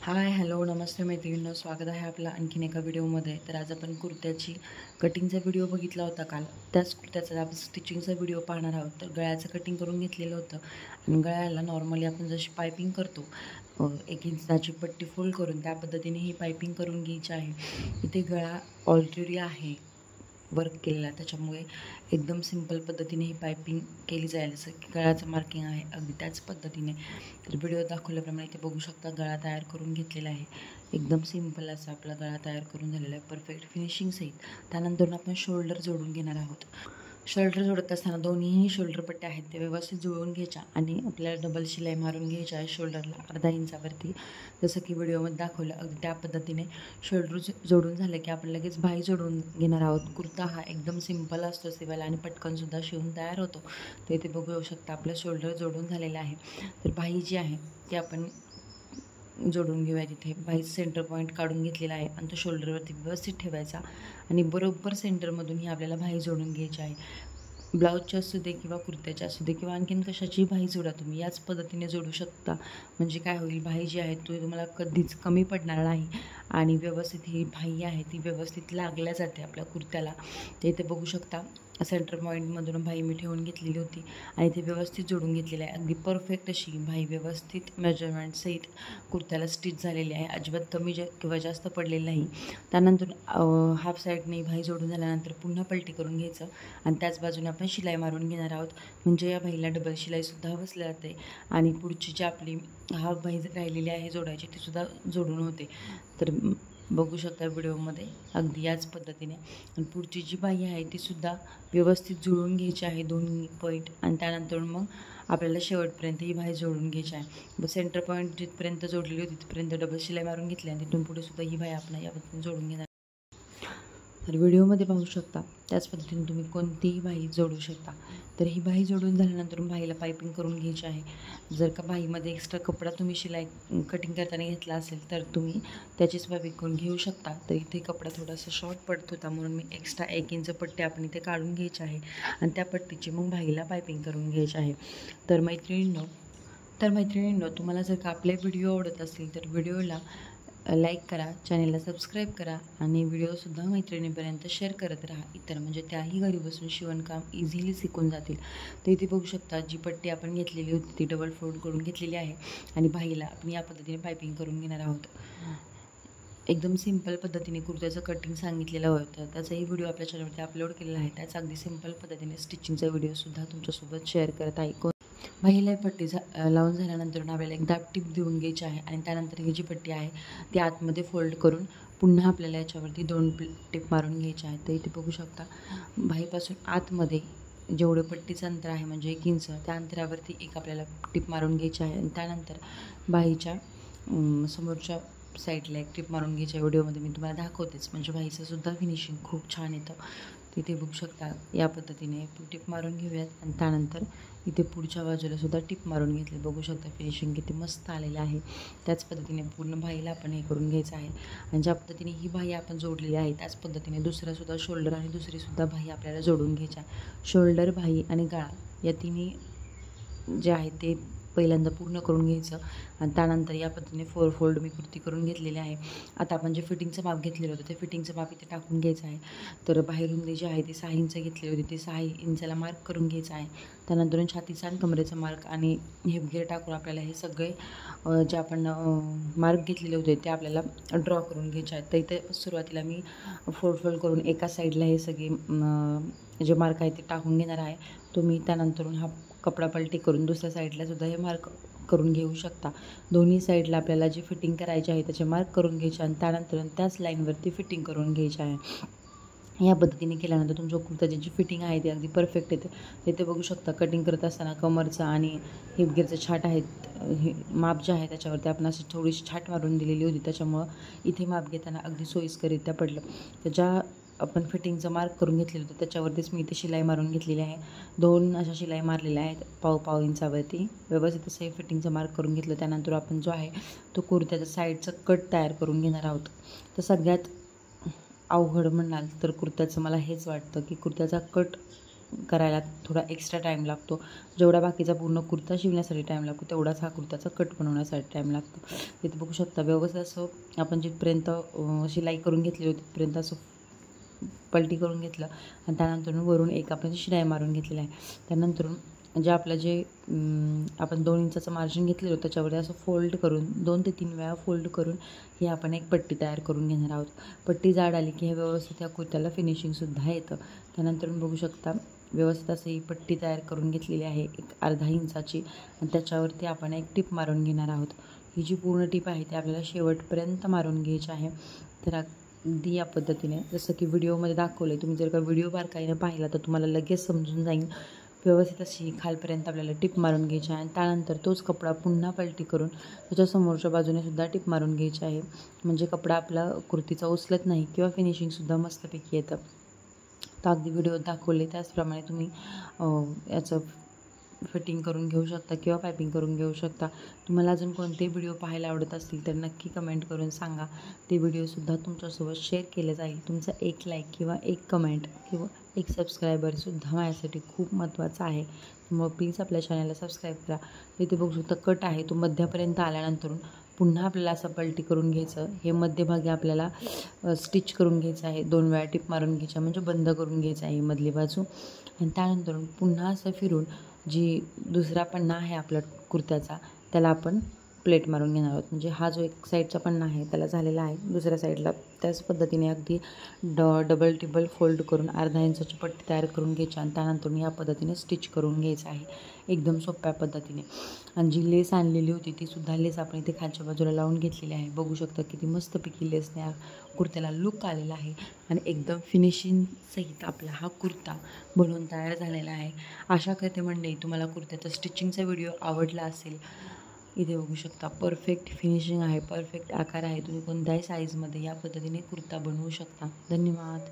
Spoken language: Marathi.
हाय हॅलो नमस्ते मैत्रिणींनो, स्वागत आहे आपलं आणखीन एका व्हिडिओमध्ये. तर आज आपण कुर्त्याची कटिंगचा व्हिडिओ बघितला होता काल. त्याच कुर्त्याचा आपण स्टिचिंगचा व्हिडिओ पाहणार आहोत. तर गळ्याचं कटिंग करून घेतलेलं होतं आणि गळ्याला नॉर्मली आपण जशी पायपिंग करतो 1 इंचाची पट्टी फोल्ड करून त्या पद्धतीने ही पायपिंग करून घ्यायची आहे. इथे गळा ऑलरेडी आहे वर्क केलेला, त्याच्यामुळे एकदम सिंपल पद्धतीने ही पायपिंग केली जाईल. जसं की गळ्याचं मार्किंग आहे अगदी त्याच पद्धतीने. तर व्हिडिओ दाखवल्याप्रमाणे इथे बघू शकता गळा तयार करून घेतलेला आहे. एकदम सिंपल असा आपला गळा तयार करून झालेला आहे परफेक्ट फिनिशिंग सहित. त्यानंतर आपण शोल्डर जोडून घेणार आहोत. शोल्डर जोडत असताना दोन्हीही शोल्डर पट्ट्या आहेत ते व्यवस्थित जुळवून घ्यायच्या आणि आपल्याला डबल शिलाई मारून घ्यायची आहे शोल्डरला अर्धा इंचावरती. जसं की व्हिडिओमध्ये दाखवलं अगदी त्या पद्धतीने शोल्डर जोडून झालं की आपण लगेच बाही जोडून घेणार आहोत. कुर्ता हा एकदम सिंपल असतो शिवायला आणि पटकनसुद्धा शिवून तयार होतो. तर इथे बघू शकता आपलं शोल्डर जोडून झालेलं आहे. तर बाही जी आहे ती आपण जोडून घेऊया. तिथे बाहीचं सेंटर पॉईंट काढून घेतलेला आहे आणि तो शोल्डरवरती व्यवस्थित ठेवायचा आणि बरोबर सेंटरमधून ही आपल्याला बाही जोडून घ्यायची आहे. ब्लाऊजची असू दे किंवा कुर्त्याची असू दे किंवा आणखीन कशाचीही बाही जोडा तुम्ही याच पद्धतीने जोडू शकता. म्हणजे काय होईल, बाही जी आहे ती तुम्हाला कधीच कमी पडणार नाही आणि व्यवस्थित ही बाही आहे ती व्यवस्थित लागल्या जाते आपल्या कुर्त्याला. ते इथे बघू शकता सेंटर पॉईंटमधून बाही मी ठेवून घेतलेली होती आणि ते व्यवस्थित जोडून घेतलेलं आहे. अगदी परफेक्ट अशी बाही व्यवस्थित मेजरमेंट सहित कुर्त्याला स्टिच झालेली आहे. अजिबात कमी किंवा जास्त पडलेली नाही. त्यानंतर हाफ साईडने बाही जोडून झाल्यानंतर पुन्हा पलटी करून घ्यायचं आणि त्याच बाजूने आपण शिलाई मारून घेणार आहोत. म्हणजे या बाहीला डबल शिलाईसुद्धा बसली जाते आणि पुढची जी आपली हाफ बाही राहिलेली आहे जोडायची तीसुद्धा जोडून होते. तर बघू शकता व्हिडिओमध्ये अगदी याच पद्धतीने. आणि पुढची जी बाही आहे तीसुद्धा व्यवस्थित जुळवून घ्यायची आहे दोन्ही पॉईंट आणि त्यानंतर मग आपल्याला शेवटपर्यंत ही बाही जोडून घ्यायची आहे. सेंटर पॉईंट जिथपर्यंत जोडलेली होती तिथपर्यंत डबल शिलाई मारून घेतली आणि तिथून पुढे सुद्धा ही बाही आपण या पद्धतीने जोडून घेणार. तर व्हिडिओमध्ये पाहू शकता त्याच पद्धतीने तुम्ही कोणतीही बाही जोडू शकता. तर ही बाही जोडून झाल्यानंतर बाहीला पायपिंग करून घ्यायची आहे. जर का बाहीमध्ये एक्स्ट्रा कपडा तुम्ही शिलाई कटिंग करताना घेतला असेल तर तुम्ही त्याचीच पायपिंग करून घेऊ शकता. तर इथे कपडा थोडासा शॉर्ट पडत होता म्हणून मी एक्स्ट्रा 1 इंच पट्टी आपण इथे काढून घ्यायची आहे आणि त्या पट्टीची मग बाहीला पायपिंग करून घ्यायची आहे. तर मैत्रिणींनो तुम्हाला जर का आपले व्हिडिओ आवडत असतील तर व्हिडिओला लाईक करा, चॅनेलला सबस्क्राईब करा आणि व्हिडिओसुद्धा मैत्रिणीपर्यंत शेअर करत राहा इतर, म्हणजे त्याही घरी बसून शिवणकाम इझिली शिकून जातील. तर इथे बघू शकता जी पट्टी आपण घेतलेली होती ती डबल फोल्ड करून घेतलेली आहे आणि बाहीला आपण या पद्धतीने पायपिंग करून घेणार आहोत. एकदम सिंपल पद्धतीने कुर्त्याचं कटिंग सांगितलेलं होतं, त्याचाही व्हिडिओ आपल्या चॅनलवरती अपलोड केलेला आहे. त्याच अगदी सिंपल पद्धतीने स्टिचिंगचा व्हिडिओसुद्धा तुमच्यासोबत शेअर करत आहे. बाहीला पट्टी लावून झाल्यानंतर आपल्याला एक दाब टीप देऊन घ्यायची आहे आणि त्यानंतर ही जी पट्टी आहे ती आतमध्ये फोल्ड करून पुन्हा आपल्याला याच्यावरती 2 टिप मारून घ्यायची आहे. तर इथे बघू शकता बाहीपासून आतमध्ये जेवढं पट्टीचं अंतर आहे म्हणजे 1 इंच त्या अंतरावरती एक आपल्याला टिप मारून घ्यायची आहे आणि त्यानंतर बाहीच्या समोरच्या साईडला एक टिप मारून घ्यायच्या. व्हिडिओमध्ये मी तुम्हाला दाखवतेच, म्हणजे बाहीचंसुद्धा फिनिशिंग खूप छान येतं. तिथे बघू शकता या पद्धतीने टिप मारून घेऊयात आणि त्यानंतर इथे पुढच्या बाजूला सुद्धा टिप मारून घेतली. बघू शकता फिनिशिंग किती मस्त आलेलं आहे. त्याच पद्धतीने पूर्ण बाहीला आपण हे करून घ्यायचं आहे आणि ज्या पद्धतीने ही बाही आपण जोडलेली आहे त्याच पद्धतीने दुसरासुद्धा शोल्डर आणि दुसरीसुद्धा बाही आपल्याला जोडून घ्यायची आहे. शोल्डर, बाही आणि गळा या तिन्ही जे आहे ते पहिल्यांदा पूर्ण करून घ्यायचं आणि त्यानंतर या पद्धतीने 4 फोल्ड मी कुर्ती करून घेतलेली आहे. आता आपण जे फिटिंगचं माप घेतलेलं होतं ते फिटिंगचं माप इथे टाकून घ्यायचं आहे. तर बाहेरून जी आहे ती 6 इंच घेतली होती ती 6 इंचाला मार्क करून घ्यायचं आहे. त्यानंतर छातीचा आणि कमरेचा मार्क आणि हिपगेर टाकून आपल्याला हे सगळे जे आपण मार्क घेतलेले होते ते आपल्याला ड्रॉ करून घ्यायचे आहेत. तर इथे सुरुवातीला मी फोल्ड करून एका साईडला हे सगळे जे मार्क आहे ते टाकून घेणार आहे. तुम्ही त्यानंतर हा कपडा पलटी करून दुसऱ्या साईडला सुद्धा हे मार्क करून घेऊ शकता. दोन्ही साईडला आपल्याला जी फिटिंग करायची आहे त्याचे मार्क करून घ्यायचे आणि त्यानंतर त्याच लाईनवरती फिटिंग करून घ्यायची आहे. या पद्धतीने केल्यानंतर तुमच्या कुर्त्याची जी फिटिंग आहे ती अगदी परफेक्ट येते. तिथे बघू शकता कटिंग करत असताना कमरचा आणि हिपगेरचं छाट आहेत हे माप जे आहे त्याच्यावरती आपण अशी थोडीशी छाट मारून दिलेली होती, त्याच्यामुळं इथे माप घेताना अगदी सोयीस्कररित्या पडलं. तर ज्या आपण फिटिंगचं मार्क करून घेतलेलं होतं त्याच्यावरतीच मी इथे शिलाई मारून घेतलेली आहे. 2 अशा शिलाई मारलेल्या आहेत पाव इंचावरती. व्यवस्थित असं फिटिंगचं मार्क करून घेतलं. त्यानंतर आपण जो आहे तो कुर्त्याच्या साईडचं कट तयार करून घेणार आहोत. तर सगळ्यात अवघड म्हणाल तर कुर्त्याचं मला हेच वाटतं की कुर्त्याचा कट करायला थोडा एक्स्ट्रा टाईम लागतो. जेवढा बाकीचा पूर्ण कुर्ता शिवण्यासाठी टाईम लागतो तेवढाच हा कुर्ताचा कट बनवण्यासाठी टाईम लागतो. इथे बघू शकता व्यवस्थित असं आपण जिथपर्यंत शिलाई करून घेतली होती तिथपर्यंत असं पलटी करून घेतलं आणि त्यानंतर वरून एक आपण शिलाई मारून घेतलेलं आहे. त्यानंतर जे आपलं जे आपण 2 इंचाचं मार्जिन घेतलेलं होतं त्याच्यावर असं फोल्ड करून 2 ते 3 वेळा फोल्ड करून ही आपण एक पट्टी तयार करून घेणार आहोत. पट्टी जाड आली की हे व्यवस्थित या कुर्त्याला फिनिशिंगसुद्धा येतं. त्यानंतर बघू शकता व्यवस्थित असं ही पट्टी तयार करून घेतलेली आहे एक अर्धा इंचाची आणि त्याच्यावरती आपण एक टिप मारून घेणार आहोत. ही जी पूर्ण टिप आहे ती आपल्याला शेवटपर्यंत मारून घ्यायची आहे. तर अगदी या पद्धतीने जसं की व्हिडिओमध्ये दाखवलं आहे, तुम्ही जर का व्हिडिओ बारकाईने पाहिला तर तुम्हाला लगेच समजून जाईल. व्यवस्थित अशी खालपर्यंत आपल्याला टिप मारून घ्यायची आहे आणि त्यानंतर तोच कपडा पुन्हा पलटी करून त्याच्या समोरच्या बाजूने सुद्धा टिप मारून घ्यायची आहे. म्हणजे कपडा आपला कुर्तीचा उचलत नाही किंवा फिनिशिंगसुद्धा मस्तपैकी येतं. तर अगदी व्हिडिओत दाखवले त्याचप्रमाणे तुम्ही याचं फिटिंग करून घेऊ शकता किंवा पायपिंग करून घेऊ शकता. तुम्हाला अजून कोणते व्हिडिओ पाहायला आवडत असतील तर नक्की कमेंट करून सांगा. ते व्हिडिओसुद्धा तुमच्यासोबत शेअर केले जाईल. तुमचा एक लाईक किंवा एक कमेंट किंवा एक सबस्क्रायबरसुद्धा माझ्यासाठी खूप महत्त्वाचं आहे. मग प्लीज आपल्या चॅनलला सबस्क्राईब करा. इथे बघू शकता कट आहे तो मध्यापर्यंत आल्यानंतर पुन्हा आपल्याला असं पलटी करून घ्यायचं. हे मध्यभागी आपल्याला स्टिच करून घ्यायचं आहे. 2 वेळा टिप मारून घ्यायच्या म्हणजे बंद करून घ्यायचं आहे मधली बाजू आणि त्यानंतर पुन्हा असं फिरून जी दुसरा पन्ना आहे आपला कुर्त्याचा त्याला आपण प्लेट मारून घेणार आहोत. म्हणजे हा जो एक साईडचा पन्ना आहे त्याला झालेला आहे. दुसऱ्या साईडला त्याच पद्धतीने अगदी डबल टिबल फोल्ड करून अर्धा इंचाची पट्टी तयार करून घ्यायची आणि त्यानंतर या पद्धतीने स्टिच करून घ्यायचं आहे एकदम सोप्या पद्धतीने. आणि जी लेस आणलेली होती ती सुद्धा लेस आपण इथे खालच्या बाजूला लावून घेतलेली आहे. बघू शकता किती मस्तपैकी लेसने या कुर्त्याला लुक आलेला आहे आणि एकदम फिनिशिंग सहित आपला हा कुर्ता बनवून तयार झालेला आहे. आशा करते मंडळी तुम्हाला कुर्त्याचा स्टिचिंगचा व्हिडिओ आवडला असेल. इथे बघू शकता परफेक्ट फिनिशिंग आहे, परफेक्ट आकार आहे. तुम्ही कोणत्याही साईजमध्ये या पद्धतीने कुर्ता बनवू शकता. धन्यवाद.